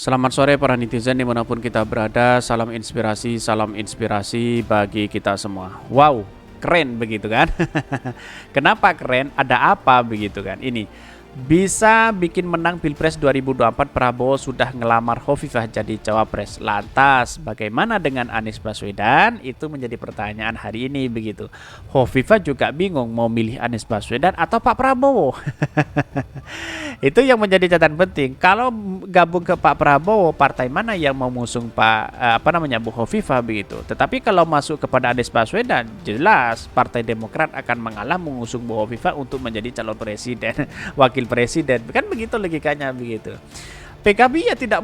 Selamat sore para netizen dimanapun kita berada, salam inspirasi bagi kita semua. Wow, keren begitu kan? Kenapa keren? Ada apa begitu kan? Ini bisa bikin menang Pilpres 2024, Prabowo sudah ngelamar Hovifah jadi cawapres. Lantas bagaimana dengan Anies Baswedan? Itu menjadi pertanyaan hari ini begitu. Hovifah juga bingung mau milih Anies Baswedan atau Pak Prabowo. Itu yang menjadi catatan penting. Kalau gabung ke Pak Prabowo, partai mana yang mau mengusung Bu Hovifah begitu. Tetapi kalau masuk kepada Anies Baswedan, jelas Partai Demokrat akan mengalah mengusung Bu Hovifah untuk menjadi calon presiden, wakil presiden. Kan begitu logikanya begitu. PKB tidak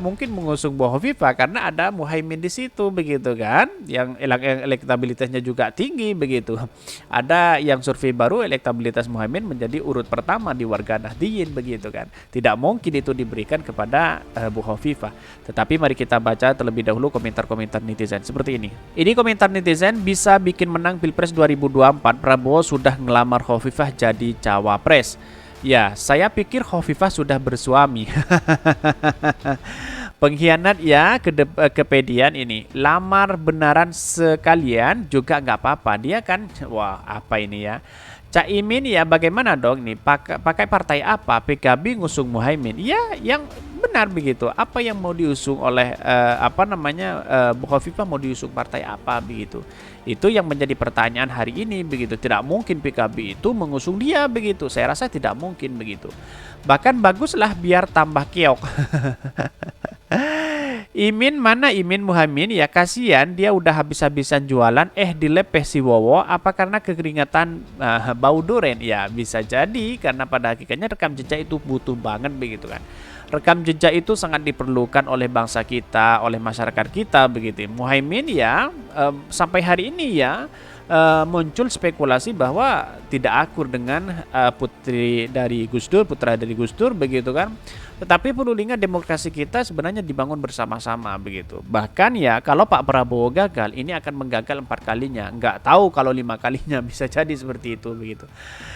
mungkin mengusung Bu Hovifah karena ada Muhaimin di situ begitu kan, yang elektabilitasnya juga tinggi begitu. Ada yang survei baru elektabilitas Muhaimin menjadi urut pertama di warga Nahdliyin begitu kan. Tidak mungkin itu diberikan kepada Bu Hovifah. Tetapi mari kita baca terlebih dahulu komentar-komentar netizen seperti ini. Ini komentar netizen, bisa bikin menang Pilpres 2024, Prabowo sudah ngelamar Hovifah jadi cawapres. Ya, saya pikir Hovifah sudah bersuami. Pengkhianat ya, kepedian ini. Lamar benaran sekalian juga nggak apa-apa. Dia kan, wah apa ini ya. Caimin ya bagaimana dong nih? Pakai partai apa? PKB ngusung Muhaimin. Ya, yang benar begitu. Apa yang mau diusung oleh Bu Hovifah mau diusung partai apa begitu? Itu yang menjadi pertanyaan hari ini begitu. Tidak mungkin PKB itu mengusung dia begitu. Saya rasa tidak mungkin begitu. Bahkan baguslah biar tambah keok. Imin Muhammad ya, kasihan dia udah habis-habisan jualan dilepeh si Wowo, apa karena kekeringatan bau duren? Ya bisa jadi karena pada hakikatnya rekam jejak itu butuh banget begitu kan. Rekam jejak itu sangat diperlukan oleh bangsa kita, oleh masyarakat kita begitu. Muhaimin ya sampai hari ini ya muncul spekulasi bahwa tidak akur dengan putra dari Gus Dur begitu kan. Tetapi perlu diingat demokrasi kita sebenarnya dibangun bersama-sama begitu. Bahkan ya kalau Pak Prabowo gagal, ini akan menggagal 4 kalinya. Nggak tahu kalau 5 kalinya, bisa jadi seperti itu begitu.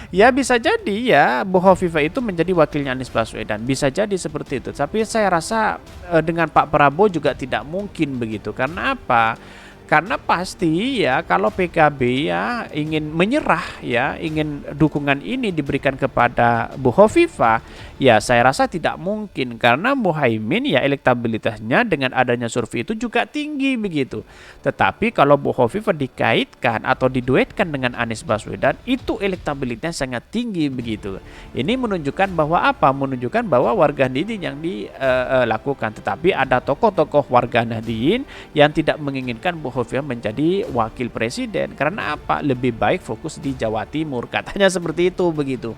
Ya bisa jadi ya Bu Hovifah itu menjadi wakilnya Anies Baswedan. Bisa jadi seperti itu. Tapi saya rasa dengan Pak Prabowo juga tidak mungkin begitu. Karena apa? Karena pasti ya kalau PKB ya ingin menyerah ya, ingin dukungan ini diberikan kepada Bu Hovifah, ya saya rasa tidak mungkin karena Muhaimin ya elektabilitasnya dengan adanya survei itu juga tinggi begitu. Tetapi kalau Bu Hovifah dikaitkan atau diduetkan dengan Anies Baswedan, itu elektabilitasnya sangat tinggi begitu. Ini menunjukkan bahwa apa? Menunjukkan bahwa warga Nahdliyin yang dilakukan. Tetapi ada tokoh-tokoh warga Nahdliyin yang tidak menginginkan Bu Hovifah menjadi wakil presiden karena apa? Lebih baik fokus di Jawa Timur, katanya seperti itu begitu.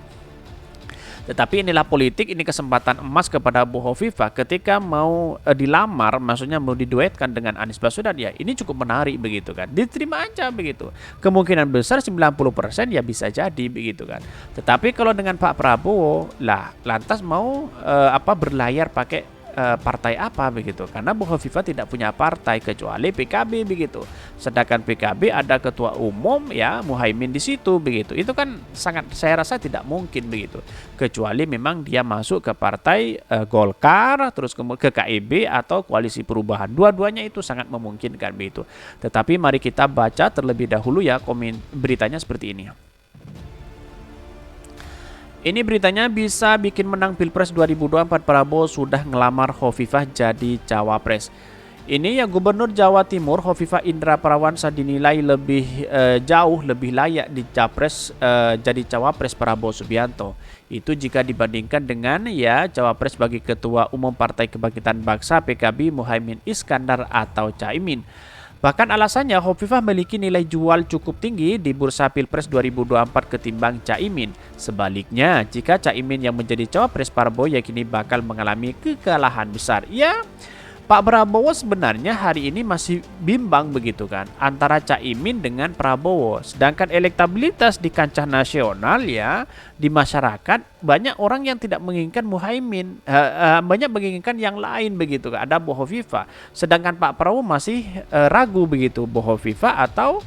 Tetapi inilah politik, ini kesempatan emas kepada Bu Hovifah ketika mau dilamar, maksudnya mau diduetkan dengan Anies Baswedan, ya ini cukup menarik begitu kan. Diterima aja begitu. Kemungkinan besar 90% ya bisa jadi begitu kan. Tetapi kalau dengan Pak Prabowo lah lantas mau berlayar pakai partai apa begitu, karena Bu Hovifah tidak punya partai kecuali PKB begitu. Sedangkan PKB ada ketua umum ya Muhaimin di situ begitu. Itu kan sangat, saya rasa tidak mungkin begitu. Kecuali memang dia masuk ke partai Golkar, terus ke KIB atau Koalisi Perubahan. Dua-duanya itu sangat memungkinkan begitu. Tetapi mari kita baca terlebih dahulu ya beritanya seperti ini. Ini beritanya, bisa bikin menang Pilpres 2024, Prabowo sudah ngelamar Hovifah jadi cawapres. Ini ya Gubernur Jawa Timur Hovifah Indra Parawansa dinilai jauh lebih layak jadi cawapres Prabowo Subianto. Itu jika dibandingkan dengan ya cawapres bagi Ketua Umum Partai Kebangkitan Bangsa PKB Muhaimin Iskandar atau Caimin. Bahkan alasannya Hovifah memiliki nilai jual cukup tinggi di bursa Pilpres 2024 ketimbang Caimin. Sebaliknya, jika Caimin yang menjadi cawapres, Prabowo yakini bakal mengalami kekalahan besar. Ya, Pak Prabowo sebenarnya hari ini masih bimbang begitu kan antara Caimin dengan Prabowo. Sedangkan elektabilitas di kancah nasional ya di masyarakat banyak orang yang tidak menginginkan Muhaimin, banyak menginginkan yang lain begitu kan. Ada Bu Hovifah. Sedangkan Pak Prabowo masih ragu begitu Bu Hovifah atau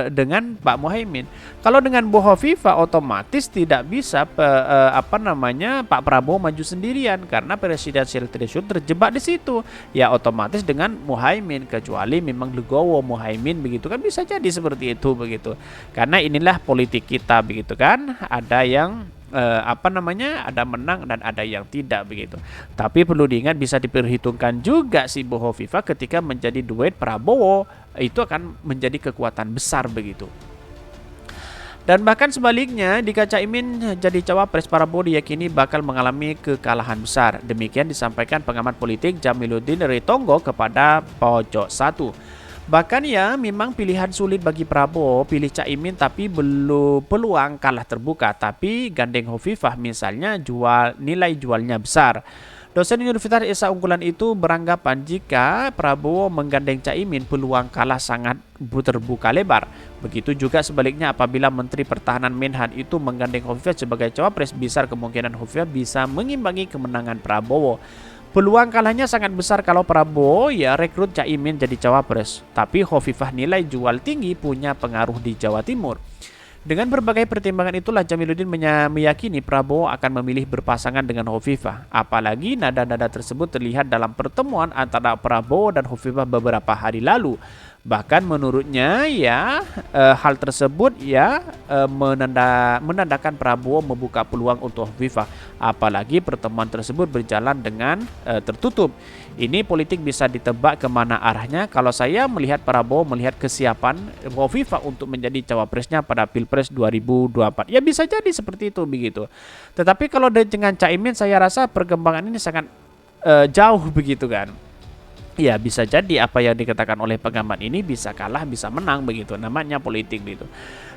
dengan Pak Muhaimin. Kalau dengan Bu Hovifah otomatis tidak bisa Pak Prabowo maju sendirian karena presidensial threshold terjebak di situ. Ya otomatis dengan Muhaimin, kecuali memang legowo Muhaimin begitu kan, bisa jadi seperti itu begitu. Karena inilah politik kita begitu kan. Ada yang ada menang dan ada yang tidak begitu. Tapi perlu diingat bisa diperhitungkan juga si Bu Hovifah ketika menjadi duet Prabowo itu akan menjadi kekuatan besar begitu. Dan bahkan sebaliknya, jika Caimin jadi cawapres, Prabowo diyakini bakal mengalami kekalahan besar. Demikian disampaikan pengamat politik Jamiluddin Ritongo kepada Pojok 1. Bahkan ya memang pilihan sulit bagi Prabowo, pilih Caimin tapi belum peluang kalah terbuka. Tapi gandeng Hovifah misalnya nilai jualnya besar. Dosen Universitas Esa unggulan itu beranggapan jika Prabowo menggandeng Caimin peluang kalah sangat terbuka lebar. Begitu juga sebaliknya apabila Menteri Pertahanan Menhan itu menggandeng Hovifah sebagai cawapres, besar kemungkinan Hovifah bisa mengimbangi kemenangan Prabowo. Peluang kalahnya sangat besar kalau Prabowo ya rekrut Caimin jadi cawapres. Tapi Hovifah nilai jual tinggi punya pengaruh di Jawa Timur. Dengan berbagai pertimbangan itulah Jamiluddin meyakini Prabowo akan memilih berpasangan dengan Hovifah. Apalagi nada-nada tersebut terlihat dalam pertemuan antara Prabowo dan Hovifah beberapa hari lalu. Bahkan menurutnya ya hal tersebut ya menandakan Prabowo membuka peluang untuk Hovifah. Apalagi pertemuan tersebut berjalan dengan tertutup. Ini politik bisa ditebak kemana arahnya. Kalau saya melihat Prabowo melihat kesiapan Hovifah untuk menjadi cawapresnya pada Pilpres 2024. Ya bisa jadi seperti itu begitu. Tetapi kalau dengan Caimin saya rasa perkembangan ini sangat jauh begitu kan. Ya bisa jadi apa yang dikatakan oleh pengamat ini bisa kalah bisa menang begitu, namanya politik gitu.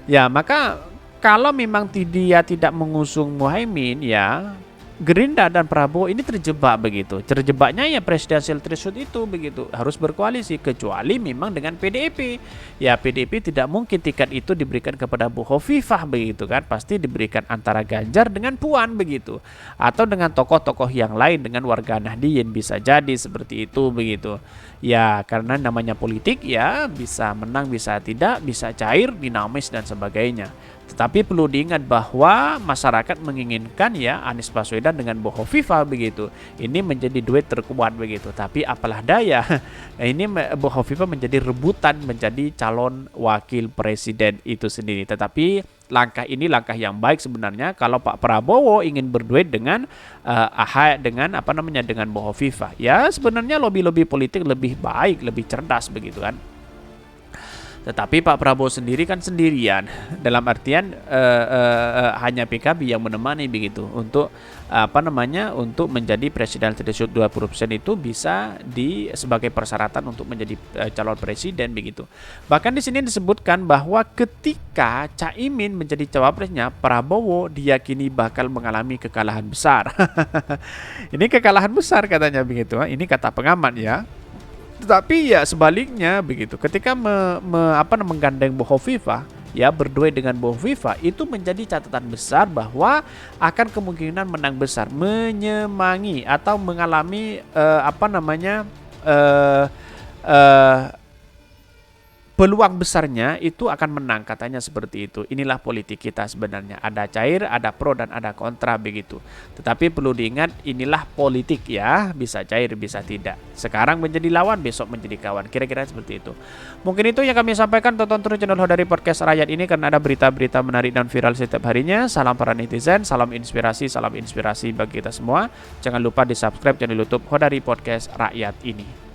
Ya maka kalau memang dia tidak mengusung Muhaimin ya Gerindra dan Prabowo ini terjebak begitu. Terjebaknya ya presidensial threshold itu begitu. Harus berkoalisi kecuali memang dengan PDIP. Ya PDIP tidak mungkin tiket itu diberikan kepada Bu Hovifah begitu kan. Pasti diberikan antara Ganjar dengan Puan begitu. Atau dengan tokoh-tokoh yang lain dengan warga Nahdien bisa jadi seperti itu begitu. Ya karena namanya politik ya bisa menang bisa tidak, bisa cair, dinamis dan sebagainya. Tetapi perlu diingat bahwa masyarakat menginginkan ya Anies Baswedan dengan Bu Hovifah begitu. Ini menjadi duet terkuat begitu. Tapi apalah daya, ini Bu Hovifah menjadi rebutan menjadi calon wakil presiden itu sendiri. Tetapi langkah ini langkah yang baik sebenarnya kalau Pak Prabowo ingin berduet dengan dengan Bu Hovifah. Ya sebenarnya lobby-lobby politik lebih baik, lebih cerdas begitu kan. Tetapi Pak Prabowo sendiri kan sendirian, dalam artian hanya PKB yang menemani begitu untuk untuk menjadi presiden threshold 20% itu bisa sebagai persyaratan untuk menjadi calon presiden begitu. Bahkan di sini disebutkan bahwa ketika Caimin menjadi cawapresnya, Prabowo diyakini bakal mengalami kekalahan besar. Ini kekalahan besar katanya begitu. Ini kata pengamat ya. Tetapi ya sebaliknya begitu. Ketika menggandeng Bu Hovifah, ya berduet dengan Bu Hovifah itu menjadi catatan besar bahwa akan kemungkinan menang besar, menyemangi atau mengalami peluang besarnya itu akan menang katanya seperti itu. Inilah politik kita sebenarnya. Ada cair, ada pro dan ada kontra begitu. Tetapi perlu diingat inilah politik ya. Bisa cair, bisa tidak. Sekarang menjadi lawan, besok menjadi kawan. Kira-kira seperti itu. Mungkin itu yang kami sampaikan. Tonton terus channel Hodari Podcast Rakyat ini karena ada berita-berita menarik dan viral setiap harinya. Salam para netizen, salam inspirasi bagi kita semua. Jangan lupa di subscribe channel YouTube Hodari Podcast Rakyat ini.